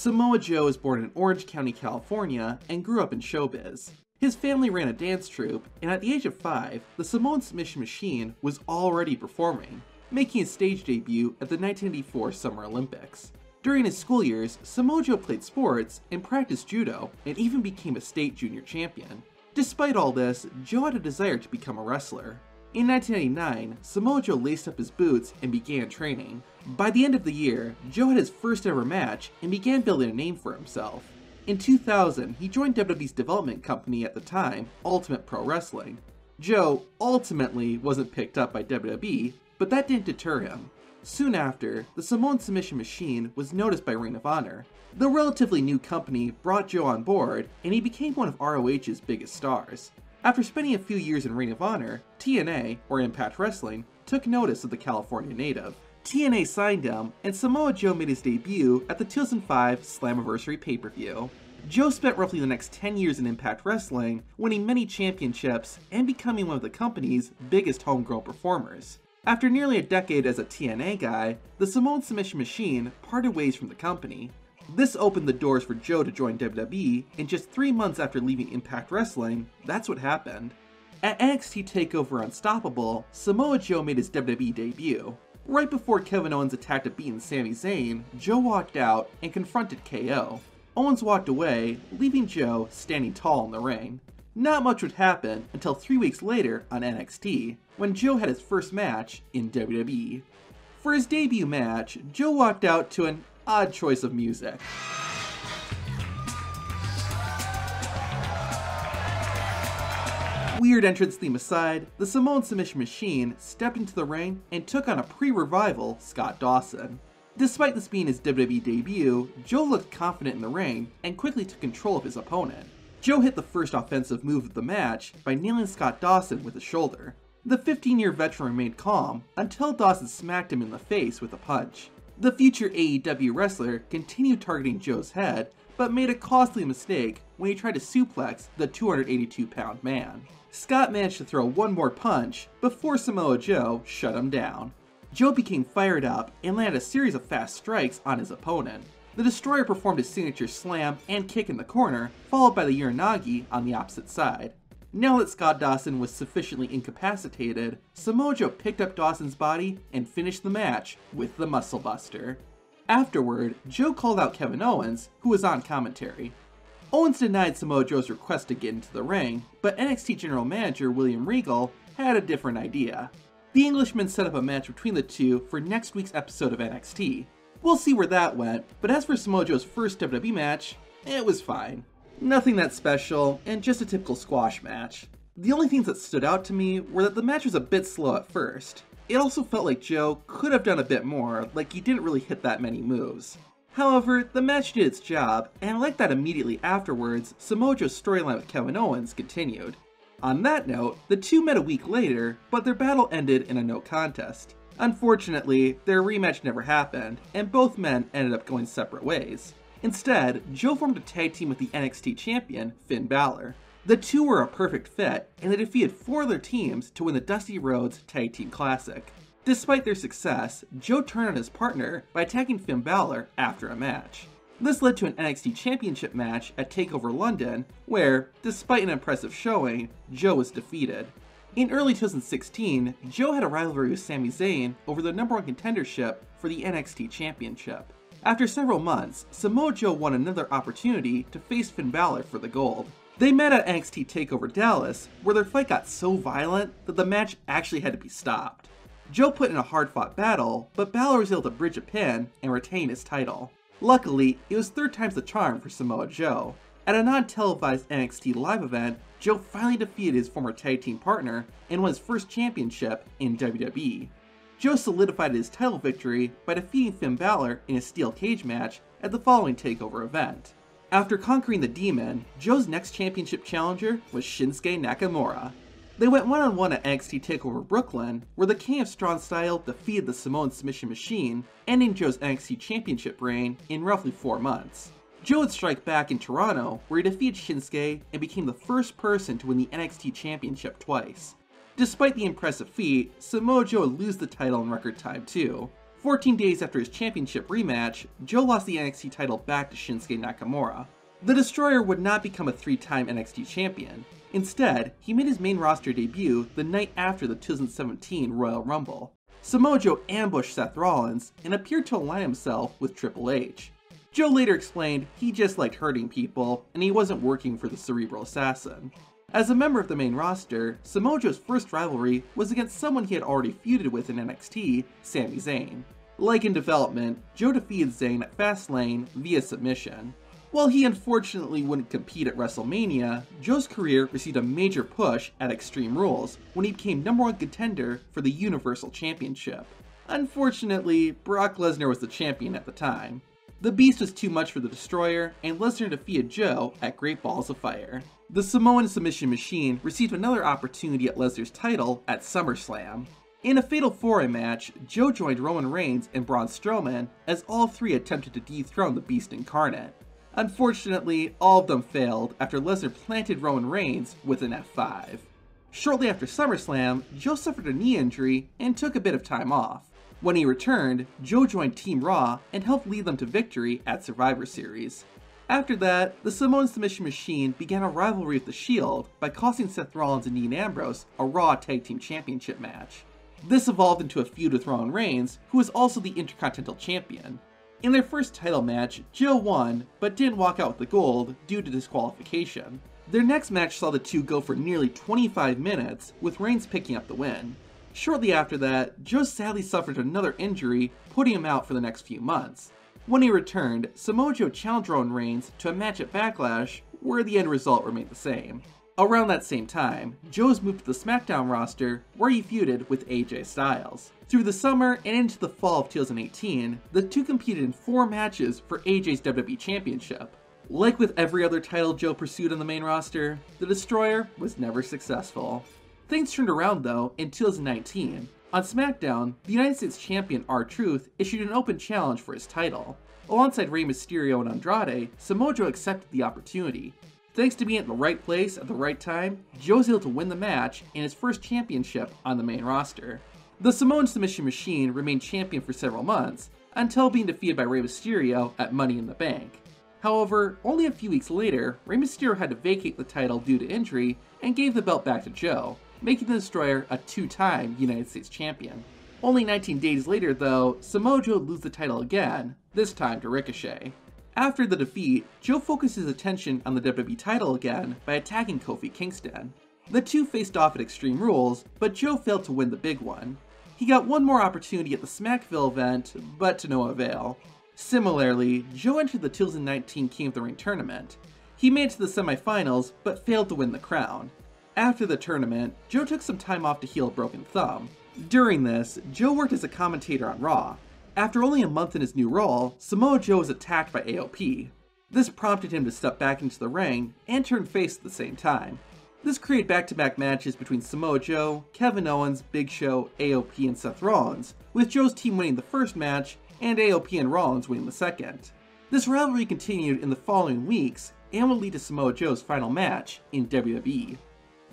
Samoa Joe was born in Orange County, California, and grew up in showbiz. His family ran a dance troupe, and at the age of 5, the Samoan Submission Machine was already performing, making his stage debut at the 1984 Summer Olympics. During his school years, Samoa Joe played sports and practiced judo, and even became a state junior champion. Despite all this, Joe had a desire to become a wrestler. In 1989, Samoa Joe laced up his boots and began training. By the end of the year, Joe had his first ever match and began building a name for himself. In 2000, he joined WWE's development company at the time, Ultimate Pro Wrestling. Joe ultimately wasn't picked up by WWE, but that didn't deter him. Soon after, the Samoan Submission Machine was noticed by Ring of Honor. The relatively new company brought Joe on board, and he became one of ROH's biggest stars. After spending a few years in Ring of Honor, TNA, or Impact Wrestling, took notice of the California native. TNA signed him, and Samoa Joe made his debut at the 2005 Slammiversary pay-per-view. Joe spent roughly the next 10 years in Impact Wrestling, winning many championships and becoming one of the company's biggest homegrown performers. After nearly a decade as a TNA guy, the Samoan Submission Machine parted ways from the company. This opened the doors for Joe to join WWE, and just 3 months after leaving Impact Wrestling, that's what happened. At NXT TakeOver Unstoppable, Samoa Joe made his WWE debut. Right before Kevin Owens attacked a beaten Sami Zayn, Joe walked out and confronted KO. Owens walked away, leaving Joe standing tall in the ring. Not much would happen until 3 weeks later on NXT, when Joe had his first match in WWE. For his debut match, Joe walked out to an odd choice of music. Weird entrance theme aside, the Samoan Submission Machine stepped into the ring and took on a pre-revival Scott Dawson. Despite this being his WWE debut, Joe looked confident in the ring and quickly took control of his opponent. Joe hit the first offensive move of the match by nailing Scott Dawson with his shoulder. The 15-year veteran remained calm until Dawson smacked him in the face with a punch. The future AEW wrestler continued targeting Joe's head, but made a costly mistake when he tried to suplex the 282-pound man. Scott managed to throw one more punch before Samoa Joe shut him down. Joe became fired up and landed a series of fast strikes on his opponent. The Destroyer performed his signature slam and kick in the corner, followed by the Uranagi on the opposite side. Now that Scott Dawson was sufficiently incapacitated, Samoa Joe picked up Dawson's body and finished the match with the Muscle Buster. Afterward, Joe called out Kevin Owens, who was on commentary. Owens denied Samoa Joe's request to get into the ring, but NXT General Manager William Regal had a different idea. The Englishman set up a match between the two for next week's episode of NXT. We'll see where that went, but as for Samoa Joe's first WWE match, it was fine. Nothing that special, and just a typical squash match. The only things that stood out to me were that the match was a bit slow at first. It also felt like Joe could have done a bit more, like he didn't really hit that many moves. However, the match did its job, and I like that immediately afterwards, Samoa Joe's storyline with Kevin Owens continued. On that note, the two met a week later, but their battle ended in a no contest. Unfortunately, their rematch never happened, and both men ended up going separate ways. Instead, Joe formed a tag team with the NXT champion, Finn Balor. The two were a perfect fit, and they defeated 4 other teams to win the Dusty Rhodes Tag Team Classic. Despite their success, Joe turned on his partner by attacking Finn Balor after a match. This led to an NXT Championship match at TakeOver London, where, despite an impressive showing, Joe was defeated. In early 2016, Joe had a rivalry with Sami Zayn over the #1 contendership for the NXT Championship. After several months, Samoa Joe won another opportunity to face Finn Balor for the gold. They met at NXT TakeOver Dallas, where their fight got so violent that the match actually had to be stopped. Joe put in a hard-fought battle, but Balor was able to bridge a pin and retain his title. Luckily, it was 3rd time's the charm for Samoa Joe. At a non-televised NXT live event, Joe finally defeated his former tag team partner and won his first championship in WWE. Joe solidified his title victory by defeating Finn Balor in a steel cage match at the following TakeOver event. After conquering the Demon, Joe's next championship challenger was Shinsuke Nakamura. They went one-on-one at NXT TakeOver Brooklyn, where the King of Strong Style defeated the Samoan Submission Machine, ending Joe's NXT Championship reign in roughly 4 months. Joe would strike back in Toronto, where he defeated Shinsuke and became the first person to win the NXT Championship twice. Despite the impressive feat, Samoa Joe would lose the title in record time too. 14 days after his championship rematch, Joe lost the NXT title back to Shinsuke Nakamura. The Destroyer would not become a 3-time NXT champion. Instead, he made his main roster debut the night after the 2017 Royal Rumble. Samoa Joe ambushed Seth Rollins and appeared to align himself with Triple H. Joe later explained he just liked hurting people and he wasn't working for the Cerebral Assassin. As a member of the main roster, Samoa Joe's first rivalry was against someone he had already feuded with in NXT, Sami Zayn. Like in development, Joe defeated Zayn at Fastlane via submission. While he unfortunately wouldn't compete at WrestleMania, Joe's career received a major push at Extreme Rules when he became #1 contender for the Universal Championship. Unfortunately, Brock Lesnar was the champion at the time. The Beast was too much for the Destroyer, and Lesnar defeated Joe at Great Balls of Fire. The Samoan Submission Machine received another opportunity at Lesnar's title at SummerSlam. In a Fatal 4-Way match, Joe joined Roman Reigns and Braun Strowman as all three attempted to dethrone the Beast Incarnate. Unfortunately, all of them failed after Lesnar planted Roman Reigns with an F5. Shortly after SummerSlam, Joe suffered a knee injury and took a bit of time off. When he returned, Joe joined Team Raw and helped lead them to victory at Survivor Series. After that, the Samoan Submission Machine began a rivalry with The Shield by costing Seth Rollins and Dean Ambrose a Raw Tag Team Championship match. This evolved into a feud with Roman Reigns, who was also the Intercontinental Champion. In their first title match, Joe won, but didn't walk out with the gold due to disqualification. Their next match saw the two go for nearly 25 minutes, with Reigns picking up the win. Shortly after that, Joe sadly suffered another injury, putting him out for the next few months. When he returned, Samoa Joe challenged Roman Reigns to a match at Backlash, where the end result remained the same. Around that same time, Joe's moved to the SmackDown roster, where he feuded with AJ Styles. Through the summer and into the fall of 2018, the two competed in 4 matches for AJ's WWE Championship. Like with every other title Joe pursued on the main roster, the Destroyer was never successful. Things turned around though in 2019. On SmackDown, the United States Champion R-Truth issued an open challenge for his title. Alongside Rey Mysterio and Andrade, Samoa Joe accepted the opportunity. Thanks to being at the right place at the right time, Joe was able to win the match and his first championship on the main roster. The Samoan Submission Machine remained champion for several months, until being defeated by Rey Mysterio at Money in the Bank. However, only a few weeks later, Rey Mysterio had to vacate the title due to injury and gave the belt back to Joe, making the Destroyer a 2-time United States Champion. Only 19 days later though, Samoa Joe would lose the title again, this time to Ricochet. After the defeat, Joe focused his attention on the WWE title again by attacking Kofi Kingston. The two faced off at Extreme Rules, but Joe failed to win the big one. He got one more opportunity at the Smackville event, but to no avail. Similarly, Joe entered the 2019 King of the Ring tournament. He made it to the semifinals, but failed to win the crown. After the tournament, Joe took some time off to heal a broken thumb. During this, Joe worked as a commentator on Raw. After only a month in his new role, Samoa Joe was attacked by AOP. This prompted him to step back into the ring and turn face at the same time. This created back-to-back matches between Samoa Joe, Kevin Owens, Big Show, AOP, and Seth Rollins, with Joe's team winning the first match and AOP and Rollins winning the second. This rivalry continued in the following weeks and would lead to Samoa Joe's final match in WWE.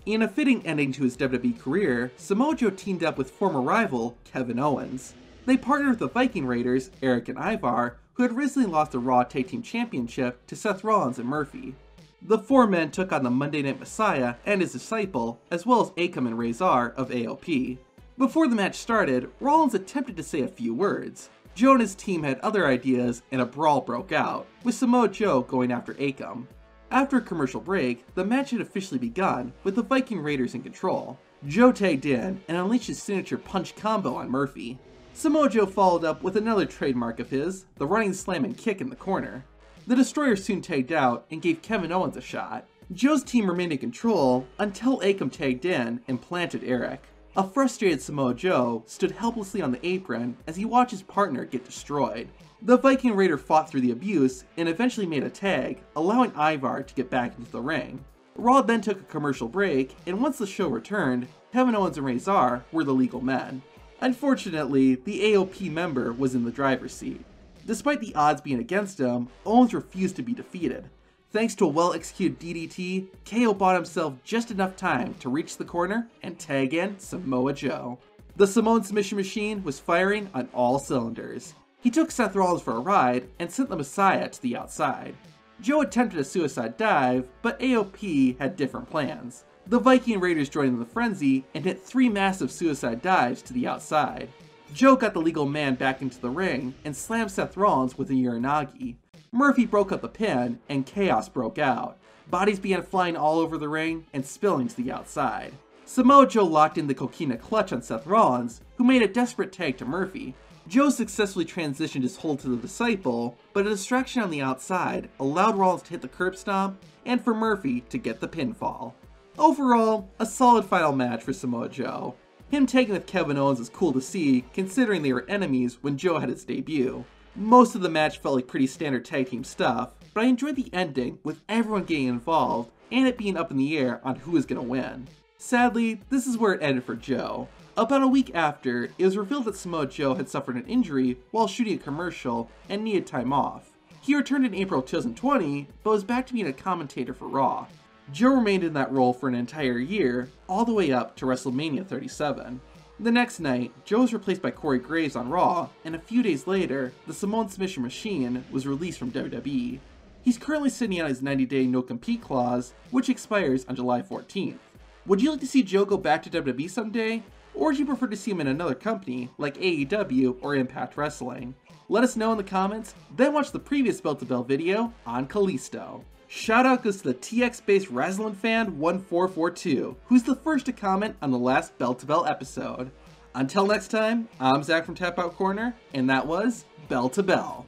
In a fitting ending to his WWE career, Samoa Joe teamed up with former rival Kevin Owens. They partnered with the Viking Raiders, Eric and Ivar, who had recently lost the Raw Tag Team Championship to Seth Rollins and Murphy. The 4 men took on the Monday Night Messiah and his disciple, as well as Akam and Razor of AOP. Before the match started, Rollins attempted to say a few words. Joe and his team had other ideas and a brawl broke out, with Samoa Joe going after Akam. After a commercial break, the match had officially begun, with the Viking Raiders in control. Joe tagged in and unleashed his signature punch combo on Murphy. Samoa Joe followed up with another trademark of his, the running slam and kick in the corner. The Destroyer soon tagged out and gave Kevin Owens a shot. Joe's team remained in control until Akam tagged in and planted Eric. A frustrated Samoa Joe stood helplessly on the apron as he watched his partner get destroyed. The Viking Raider fought through the abuse and eventually made a tag, allowing Ivar to get back into the ring. Raw then took a commercial break, and once the show returned, Kevin Owens and Razor were the legal men. Unfortunately, the AOP member was in the driver's seat. Despite the odds being against him, Owens refused to be defeated. Thanks to a well-executed DDT, KO bought himself just enough time to reach the corner and tag in Samoa Joe. The Samoan Submission Machine was firing on all cylinders. He took Seth Rollins for a ride and sent the Messiah to the outside. Joe attempted a suicide dive, but AOP had different plans. The Viking Raiders joined in the frenzy and hit 3 massive suicide dives to the outside. Joe got the legal man back into the ring and slammed Seth Rollins with a Uranagi. Murphy broke up the pin and chaos broke out. Bodies began flying all over the ring and spilling to the outside. Samoa Joe locked in the Coquina Clutch on Seth Rollins, who made a desperate tag to Murphy. Joe successfully transitioned his hold to the Disciple, but a distraction on the outside allowed Rollins to hit the curb stomp and for Murphy to get the pinfall. Overall, a solid final match for Samoa Joe. Him tagging with Kevin Owens is cool to see, considering they were enemies when Joe had his debut. Most of the match felt like pretty standard tag team stuff, but I enjoyed the ending with everyone getting involved and it being up in the air on who is going to win. Sadly, this is where it ended for Joe. About a week after, it was revealed that Samoa Joe had suffered an injury while shooting a commercial and needed time off. He returned in April 2020, but was back to being a commentator for Raw. Joe remained in that role for an entire year, all the way up to WrestleMania 37. The next night, Joe was replaced by Corey Graves on Raw, and a few days later, the Samoan Submission Machine was released from WWE. He's currently sitting on his 90-day no-compete clause, which expires on July 14th. Would you like to see Joe go back to WWE someday? Or would you prefer to see him in another company like AEW or Impact Wrestling? Let us know in the comments, then watch the previous Bell to Bell video on Kalisto. Shoutout goes to the TX-based Razzlin fan 1442, who's the first to comment on the last Bell to Bell episode. Until next time, I'm Zach from Tap Out Corner, and that was Bell to Bell.